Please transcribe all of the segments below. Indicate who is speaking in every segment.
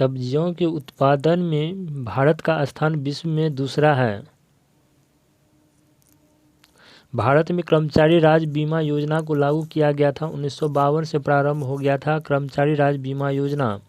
Speaker 1: सब्जियों के उत्पादन में भारत का स्थान विश्व में दूसरा है। भारत में कर्मचारी राज्य बीमा योजना को लागू किया गया था। 1952 से प्रारंभ हो गया था कर्मचारी राज्य बीमा योजना।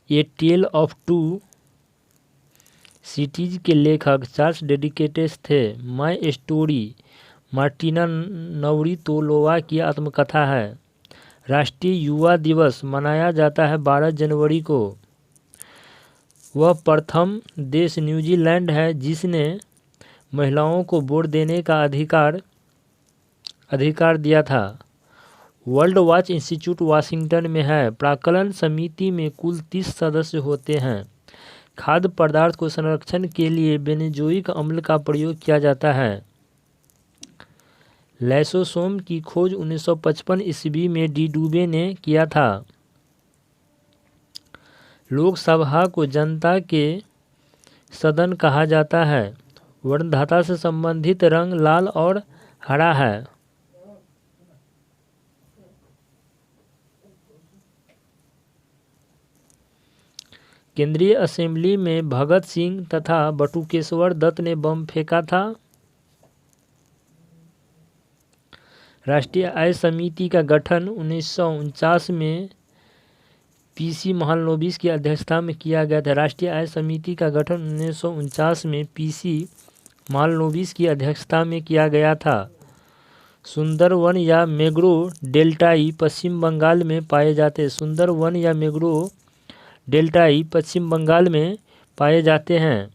Speaker 1: ए टेल ऑफ टू सिटीज के लेखक चार्ल्स डेडिकेटेस थे। माई स्टोरी मार्टिना नवरितोलोवा की आत्मकथा है। राष्ट्रीय युवा दिवस मनाया जाता है 12 जनवरी को। वह प्रथम देश न्यूजीलैंड है जिसने महिलाओं को वोट देने का अधिकार दिया था। वर्ल्ड वॉच इंस्टीट्यूट वाशिंगटन में है। प्राक्कलन समिति में कुल 30 सदस्य होते हैं। खाद्य पदार्थ को संरक्षण के लिए बेंजोइक अम्ल का प्रयोग किया जाता है। लाइसोसोम की खोज 1955 ईस्वी में डी डुबे ने किया था। लोकसभा को जनता के सदन कहा जाता है। वर्णधाता से संबंधित रंग लाल और हरा है। केंद्रीय असेंबली में भगत सिंह तथा बटुकेश्वर दत्त ने बम फेंका था। राष्ट्रीय आय समिति का गठन 1949 में पीसी महालनोबिस की अध्यक्षता में किया गया था। राष्ट्रीय आय समिति का गठन 1949 में पीसी महालनोबिस की अध्यक्षता में किया गया था। सुंदरवन या मैंग्रोव डेल्टाई पश्चिम बंगाल में पाए जाते हैं। सुंदरवन या मैंग्रोव डेल्टाई पश्चिम बंगाल में पाए जाते हैं।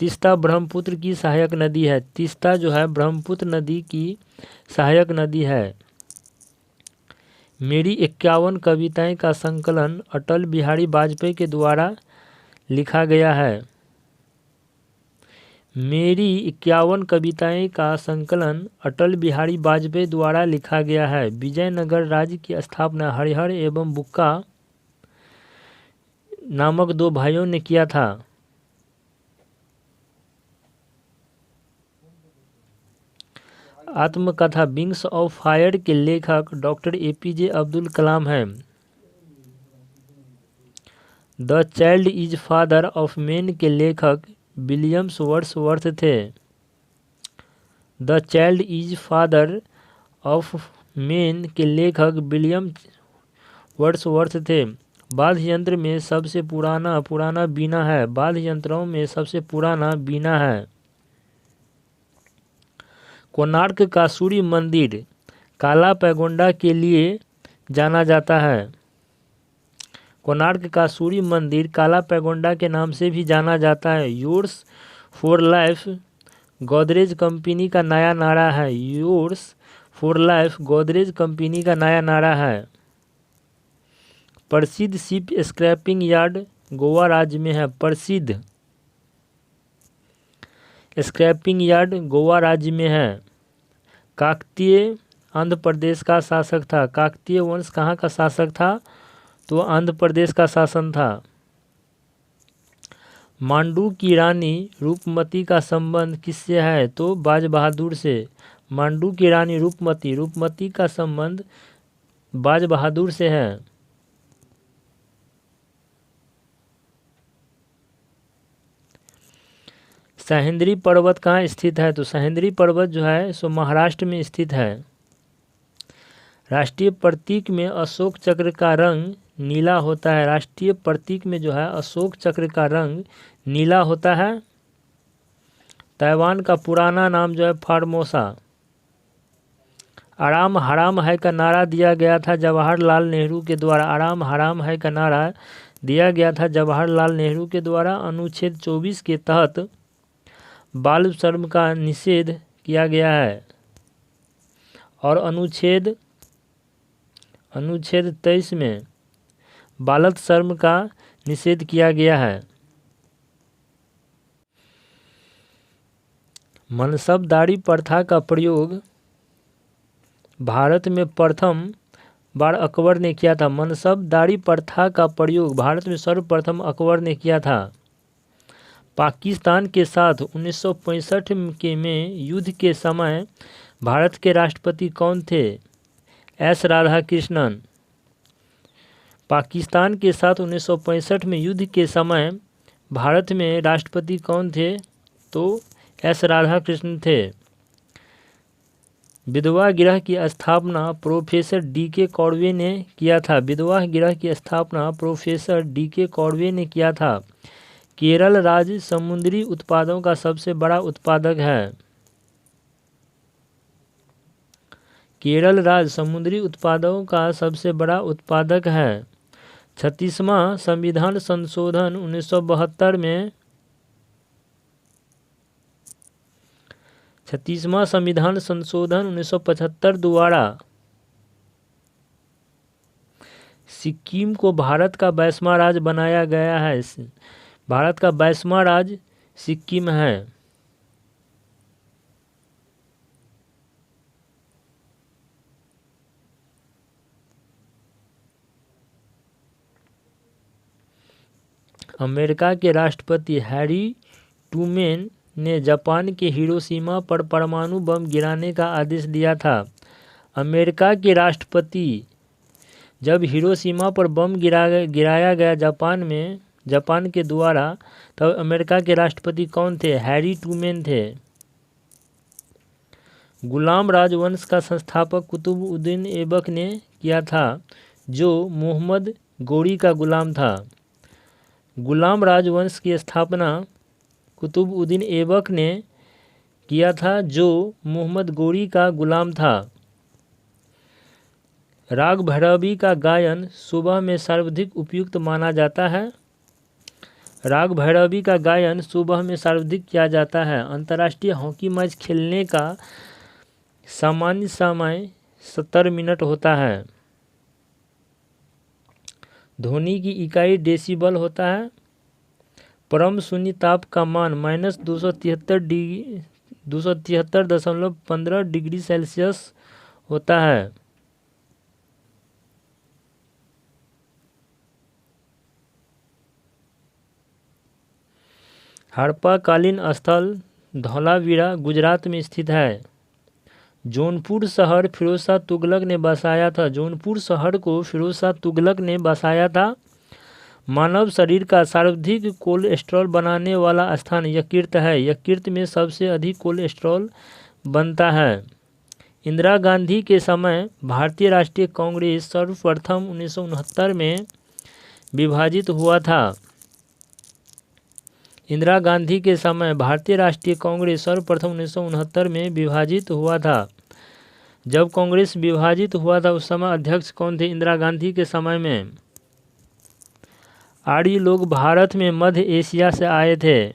Speaker 1: तीस्ता ब्रह्मपुत्र की सहायक नदी है। तीस्ता जो है ब्रह्मपुत्र नदी की सहायक नदी है। मेरी 51 कविताएं का संकलन अटल बिहारी वाजपेयी के द्वारा लिखा गया है। मेरी 51 कविताएं का संकलन अटल बिहारी वाजपेयी द्वारा लिखा गया है। विजयनगर राज्य की स्थापना हरिहर एवं बुक्का नामक 2 भाइयों ने किया था। आत्मकथा विंग्स ऑफ फायर के लेखक डॉक्टर एपीजे अब्दुल कलाम हैं। The child is father of man के लेखक विलियम्स वर्ड्सवर्थ थे। The child is father of man के लेखक विलियम वर्ड्सवर्थ थे। वाद्य यंत्र में सबसे पुराना बीना है। वाद्य यंत्रों में सबसे पुराना बीना है। कोणार्क का सूर्य मंदिर काला पैगोंडा के लिए जाना जाता है। कोणार्क का सूर्य मंदिर काला पैगोंडा के नाम से भी जाना जाता है। Yours for life Godrej company का नया नारा है। Yours for life Godrej company का नया नारा है। प्रसिद्ध शिप स्क्रैपिंग यार्ड गोवा राज्य में है। प्रसिद्ध स्क्रैपिंग यार्ड गोवा राज्य में है। काकतीय आंध्र प्रदेश का शासक था। काकतीय वंश कहाँ का शासक था? तो आंध्र प्रदेश का शासन था। मांडू की रानी रूपमती का संबंध किससे है? तो बाज बहादुर से। मांडू की रानी रूपमती का संबंध बाज बहादुर से है। सह्याद्री पर्वत कहाँ स्थित है? तो सह्याद्री पर्वत जो है सो महाराष्ट्र में स्थित है। राष्ट्रीय प्रतीक में अशोक चक्र का रंग नीला होता है। राष्ट्रीय प्रतीक में जो है अशोक चक्र का रंग नीला होता है। ताइवान का पुराना नाम जो है फार्मोसा। आराम हराम है का नारा दिया गया था जवाहरलाल नेहरू के द्वारा। आराम हराम है का नारा दिया गया था जवाहरलाल नेहरू के द्वारा। अनुच्छेद 24 के तहत बाल श्रम का निषेध किया गया है। और अनुच्छेद 23 में बाल श्रम का निषेध किया गया है। मनसबदारी प्रथा का प्रयोग भारत में प्रथम बार अकबर ने किया था। मनसबदारी प्रथा का प्रयोग भारत में सर्वप्रथम अकबर ने किया था। पाकिस्तान के साथ 1965 में युद्ध के समय भारत के राष्ट्रपति कौन थे? एस राधाकृष्णन। पाकिस्तान के साथ 1965 में युद्ध के समय भारत में राष्ट्रपति कौन थे? तो एस राधाकृष्णन थे। विधवा गृह की स्थापना प्रोफेसर डी.के. कौड़वे ने किया था। विधवा गृह की स्थापना प्रोफेसर डी.के. कौड़वे ने किया था। केरल राज्य समुद्री उत्पादों का सबसे बड़ा उत्पादक है। केरल राज्य समुद्री उत्पादों का सबसे बड़ा उत्पादक है। 36वां संविधान संशोधन 1972 में 36वां संविधान संशोधन 1975 द्वारा सिक्किम को भारत का 22वां राज्य बनाया गया है। भारत का 22वां राज्य सिक्किम है। अमेरिका के राष्ट्रपति हैरी ट्रूमैन ने जापान के हिरोशिमा पर परमाणु बम गिराने का आदेश दिया था। अमेरिका के राष्ट्रपति जब हिरोशिमा पर बम गिराया गया जापान के द्वारा, तब अमेरिका के राष्ट्रपति कौन थे? हैरी ट्रूमैन थे। गुलाम राजवंश का संस्थापक कुतुबुद्दीन ऐबक ने किया था, जो मोहम्मद गौरी का गुलाम था। गुलाम राजवंश की स्थापना कुतुबुद्दीन ऐबक ने किया था, जो मोहम्मद गौरी का गुलाम था। राग भैरवी का गायन सुबह में सर्वाधिक उपयुक्त माना जाता है। राग भैरवी का गायन सुबह में सर्वाधिक किया जाता है। अंतर्राष्ट्रीय हॉकी मैच खेलने का सामान्य समय 70 मिनट होता है। ध्वनि की इकाई डेसिबल होता है। परम शून्य ताप का मान -273.15 डिग्री सेल्सियस होता है। हड़प्पा-कालीन स्थल धौलावीरा गुजरात में स्थित है। जौनपुर शहर फिरोजशाह तुगलक ने बसाया था। जौनपुर शहर को फिरोजशाह तुगलक ने बसाया था। मानव शरीर का सर्वाधिक कोलेस्ट्रॉल बनाने वाला स्थान यकृत है। यकृत में सबसे अधिक कोलेस्ट्रॉल बनता है। इंदिरा गांधी के समय भारतीय राष्ट्रीय कांग्रेस सर्वप्रथम 1969 में विभाजित हुआ था। इंदिरा गांधी के समय भारतीय राष्ट्रीय कांग्रेस सर्वप्रथम 1969 में विभाजित हुआ था। जब कांग्रेस विभाजित हुआ था, उस समय अध्यक्ष कौन थे? इंदिरा गांधी के समय में आर्य लोग भारत में मध्य एशिया से आए थे।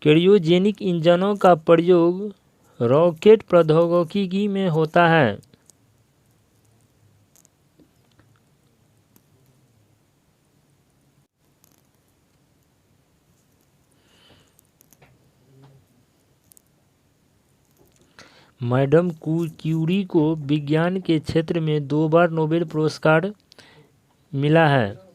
Speaker 1: क्रायोजेनिक इंजनों का प्रयोग रॉकेट प्रौद्योगिकी में होता है। मैडम क्यूरी को विज्ञान के क्षेत्र में 2 बार नोबेल पुरस्कार मिला है।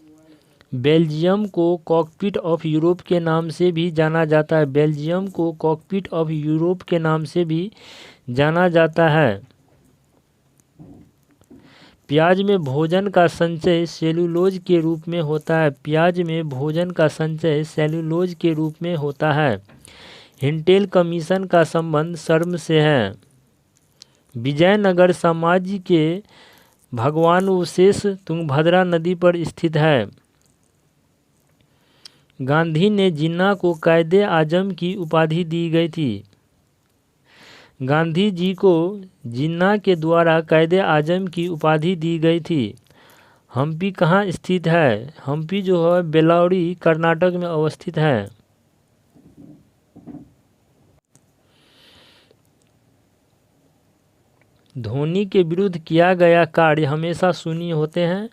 Speaker 1: बेल्जियम को कॉकपिट ऑफ यूरोप के नाम से भी जाना जाता है। बेल्जियम को कॉकपिट ऑफ यूरोप के नाम से भी जाना जाता है। प्याज में भोजन का संचय सेलुलोज के रूप में होता है। प्याज में भोजन का संचय सेलुलोज के रूप में होता है। हिंटेल कमीशन का संबंध श्रम से है। विजयनगर साम्राज्य के भगवानवशेष तुंगभद्रा नदी पर स्थित है। गांधी ने जिन्ना को कायदे आजम की उपाधि दी गई थी। गांधी जी को जिन्ना के द्वारा कायदे आजम की उपाधि दी गई थी। हम्पी कहाँ स्थित है? हम्पी जो है बेल्लौरी कर्नाटक में अवस्थित है। ध्वनि के विरुद्ध किया गया कार्य हमेशा शून्य होते हैं।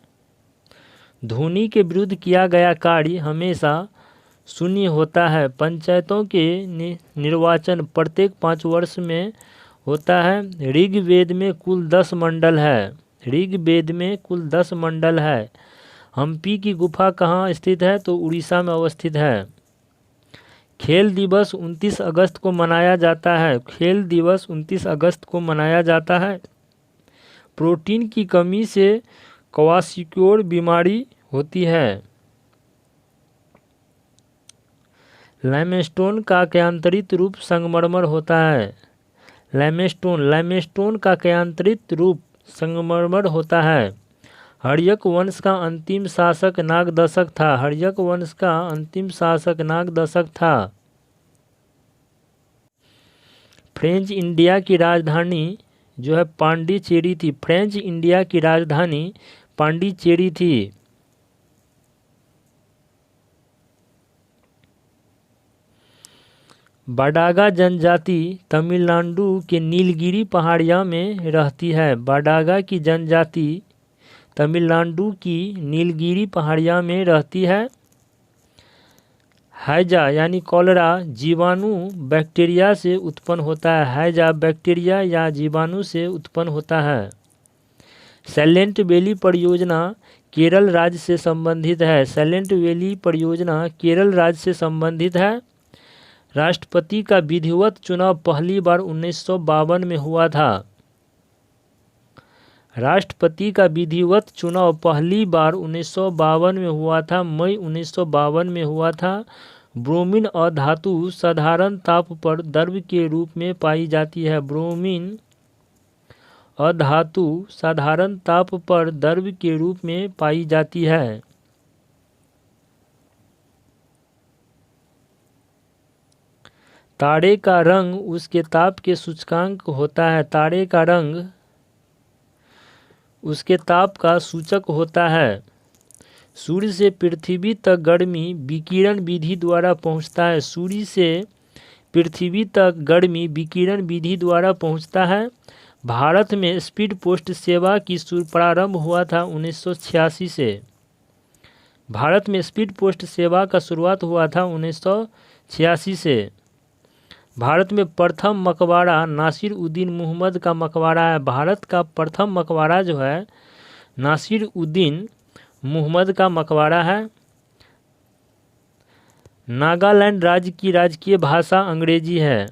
Speaker 1: ध्वनि के विरुद्ध किया गया कार्य हमेशा शून्य होता है। पंचायतों के निर्वाचन प्रत्येक 5 वर्ष में होता है। ऋग्वेद में कुल 10 मंडल है। ऋग्वेद में कुल 10 मंडल है। हम्पी की गुफा कहाँ स्थित है? तो उड़ीसा में अवस्थित है। खेल दिवस 29 अगस्त को मनाया जाता है। खेल दिवस 29 अगस्त को मनाया जाता है। प्रोटीन की कमी से क्वाशियोर बीमारी होती है। लाइमस्टोन का क्यांतरित रूप संगमरमर होता है। लाइमस्टोन का क्यांतरित रूप संगमरमर होता है। हर्यक वंश का अंतिम शासक नागदशक था। हर्यक वंश का अंतिम शासक नागदशक था। फ्रेंच इंडिया की राजधानी जो है पांडिचेरी थी। फ्रेंच इंडिया की राजधानी पांडिचेरी थी। बाडागा जनजाति तमिलनाडु के नीलगिरी पहाड़िया में रहती है। बाडागा की जनजाति तमिलनाडु की नीलगिरी पहाड़िया में रहती है। हैजा यानी कॉलरा जीवाणु बैक्टीरिया से उत्पन्न होता है। हैजा बैक्टीरिया या जीवाणु से उत्पन्न होता है। साइलेंट वैली परियोजना केरल राज्य से संबंधित है। साइलेंट वैली परियोजना केरल राज्य से संबंधित है। राष्ट्रपति का विधिवत चुनाव पहली बार 1952 में हुआ था। राष्ट्रपति का विधिवत चुनाव पहली बार 1952 में हुआ था। मई 1952 में हुआ था। ब्रोमीन अधातु साधारण ताप पर द्रव के रूप में पाई जाती है। ब्रोमीन अधातु साधारण ताप पर द्रव के रूप में पाई जाती है। तारे का रंग उसके ताप के सूचकांक होता है। तारे का रंग उसके ताप का सूचक होता है। सूर्य से पृथ्वी तक गर्मी विकिरण विधि द्वारा पहुंचता है। सूर्य से पृथ्वी तक गर्मी विकिरण विधि द्वारा पहुंचता है। भारत में स्पीड पोस्ट सेवा की प्रारंभ हुआ था 1986 से। भारत में स्पीड पोस्ट सेवा का शुरुआत हुआ था 1986 से। भारत में प्रथम मकबरा नासिर उद्दीन मोहम्मद का मकबरा है। भारत का प्रथम मकबरा जो है नासिर उद्दीन मोहम्मद का मकबरा है। नागालैंड राज्य की राजकीय भाषा अंग्रेजी है।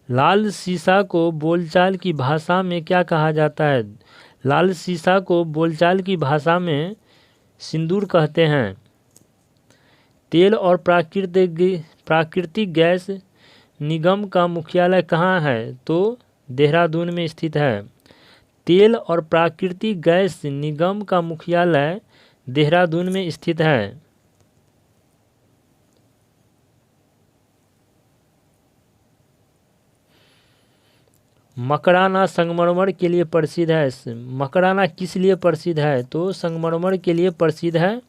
Speaker 1: लाल सीसा को बोलचाल की भाषा में क्या कहा जाता है? लाल सीसा को बोलचाल की भाषा में सिंदूर कहते हैं। तेल और प्राकृतिक गैस निगम का मुख्यालय कहाँ है? तो देहरादून में स्थित है। तेल और प्राकृतिक गैस निगम का मुख्यालय देहरादून में स्थित है। मकराना संगमरमर के लिए प्रसिद्ध है। मकराना किस लिए प्रसिद्ध है? तो संगमरमर के लिए प्रसिद्ध है।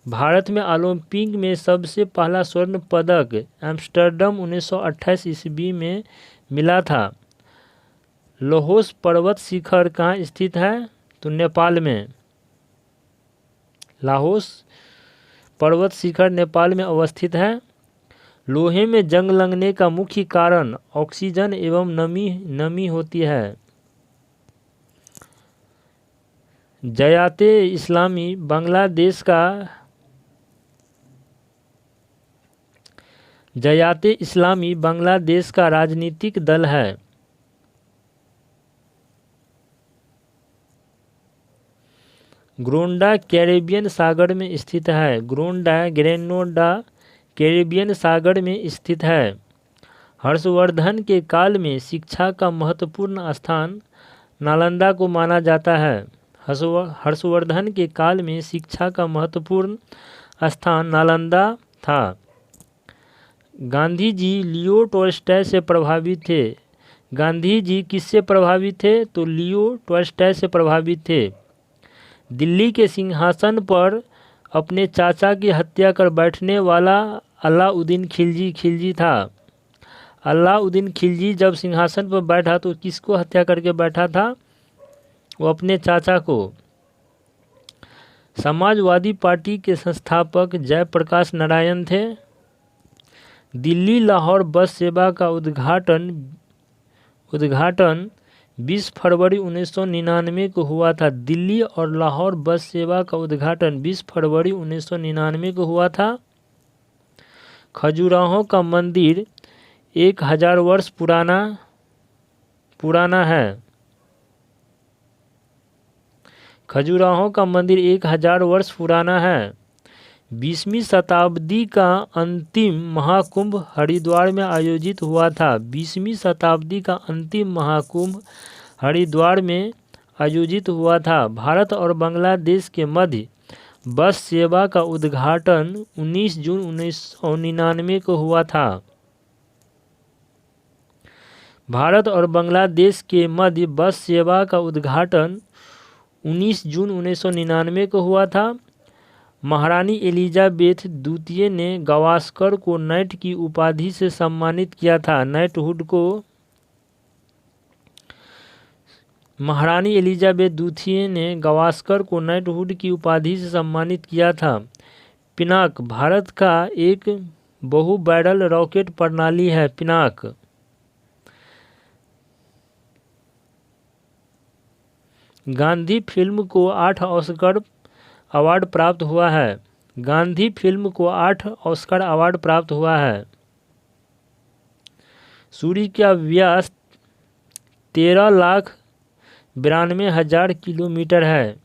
Speaker 1: भारत में ओलंपिक में सबसे पहला स्वर्ण पदक एम्स्टर्डम 1928 ईस्वी में मिला था। लोहोस पर्वत शिखर कहाँ स्थित है? तो नेपाल में। लाहोस पर्वत शिखर नेपाल में अवस्थित है। लोहे में जंग लगने का मुख्य कारण ऑक्सीजन एवं नमी होती है। जयाते इस्लामी बांग्लादेश का राजनीतिक दल है। ग्रेनोडा कैरेबियन सागर में स्थित है। ग्रेनोडा कैरेबियन सागर में स्थित है। हर्षवर्धन के काल में शिक्षा का महत्वपूर्ण स्थान नालंदा को माना जाता है। हर्षवर्धन के काल में शिक्षा का महत्वपूर्ण स्थान नालंदा था। गांधी जी लियो टॉल्स्टॉय से प्रभावित थे। गांधी जी किससे प्रभावित थे? तो लियो टॉल्स्टॉय से प्रभावित थे। दिल्ली के सिंहासन पर अपने चाचा की हत्या कर बैठने वाला अलाउद्दीन खिलजी था। अलाउद्दीन खिलजी जब सिंहासन पर बैठा तो किसको हत्या करके बैठा था? वो अपने चाचा को। समाजवादी पार्टी के संस्थापक जयप्रकाश नारायण थे। दिल्ली लाहौर बस सेवा का उद्घाटन 20 फरवरी 1999 को हुआ था। दिल्ली और लाहौर बस सेवा का उद्घाटन 20 फरवरी 1999 को हुआ था। खजुराहो का मंदिर 1000 वर्ष पुराना पुराना है? खजुराहो का मंदिर 1000 वर्ष पुराना है। 20वीं शताब्दी का अंतिम महाकुंभ हरिद्वार में आयोजित हुआ था। 20वीं शताब्दी का अंतिम महाकुंभ हरिद्वार में आयोजित हुआ था। भारत और बांग्लादेश के मध्य बस सेवा का उद्घाटन 19 जून 1999 को हुआ था। भारत और बांग्लादेश के मध्य बस सेवा का उद्घाटन 19 जून 1999 को हुआ था। महारानी एलिजाबेथ द्वितीय ने गावस्कर को नाइट की उपाधि से सम्मानित किया था। नाइटहुड को महारानी एलिजाबेथ द्वितीय ने गावस्कर को नाइटहुड की उपाधि से सम्मानित किया था। पिनाक भारत का एक बहु बैरल रॉकेट प्रणाली है। पिनाक गांधी फिल्म को 8 ऑस्कर अवार्ड प्राप्त हुआ है। गांधी फिल्म को 8 ऑस्कर अवार्ड प्राप्त हुआ है। सूर्य का व्यास 13,92,000 किलोमीटर है।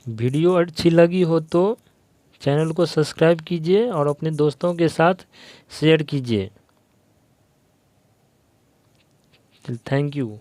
Speaker 1: वीडियो अच्छी लगी हो तो चैनल को सब्सक्राइब कीजिए और अपने दोस्तों के साथ शेयर कीजिए। Thank you.